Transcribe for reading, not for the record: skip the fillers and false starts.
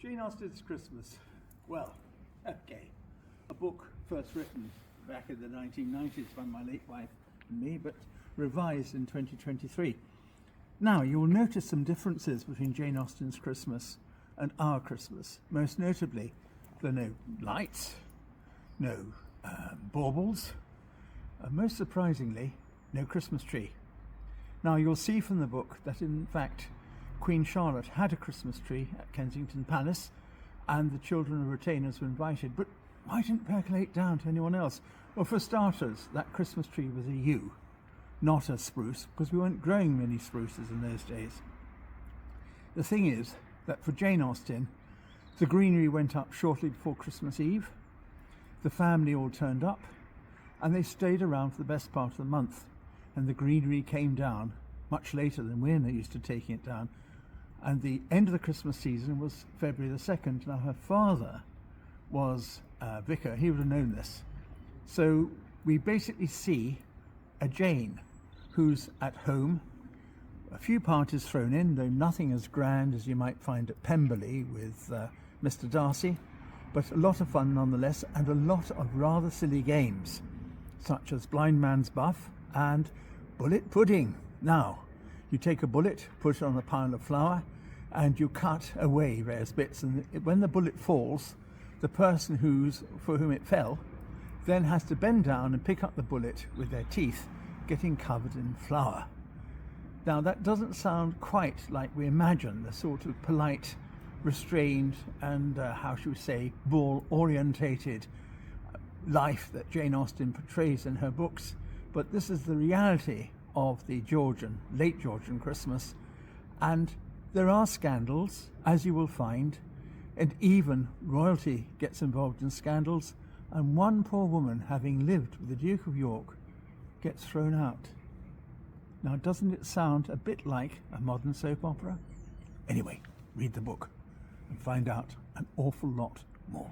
Jane Austen's Christmas. Well, okay. A book first written back in the 1990s by my late wife and me, but revised in 2023. Now, you'll notice some differences between Jane Austen's Christmas and our Christmas. Most notably, there are no lights, no baubles, most surprisingly, no Christmas tree. Now, you'll see from the book that, in fact, Queen Charlotte had a Christmas tree at Kensington Palace, and the children and retainers were invited. But why didn't percolate down to anyone else? Well, for starters, that Christmas tree was a yew, not a spruce, because we weren't growing many spruces in those days. The thing is that for Jane Austen, the greenery went up shortly before Christmas Eve. The family all turned up, and they stayed around for the best part of the month. And the greenery came down much later than we're used to taking it down. And the end of the Christmas season was February the 2nd. Now, her father was a vicar. He would have known this. So we basically see a Jane who's at home, a few parties thrown in, though nothing as grand as you might find at Pemberley with Mr. Darcy, but a lot of fun nonetheless, and a lot of rather silly games, such as blind man's buff and bullet pudding. Now, you take a bullet, put it on a pile of flour, and you cut away various bits, and when the bullet falls, the person for whom it fell then has to bend down and pick up the bullet with their teeth, getting covered in flour. Now, that doesn't sound quite like we imagine the sort of polite, restrained, and how should we say, ball-orientated life that Jane Austen portrays in her books, but this is the reality of the late Georgian Christmas. And there are scandals, as you will find, and even royalty gets involved in scandals, and one poor woman, having lived with the Duke of York, gets thrown out. Now, doesn't it sound a bit like a modern soap opera? Anyway, read the book and find out an awful lot more.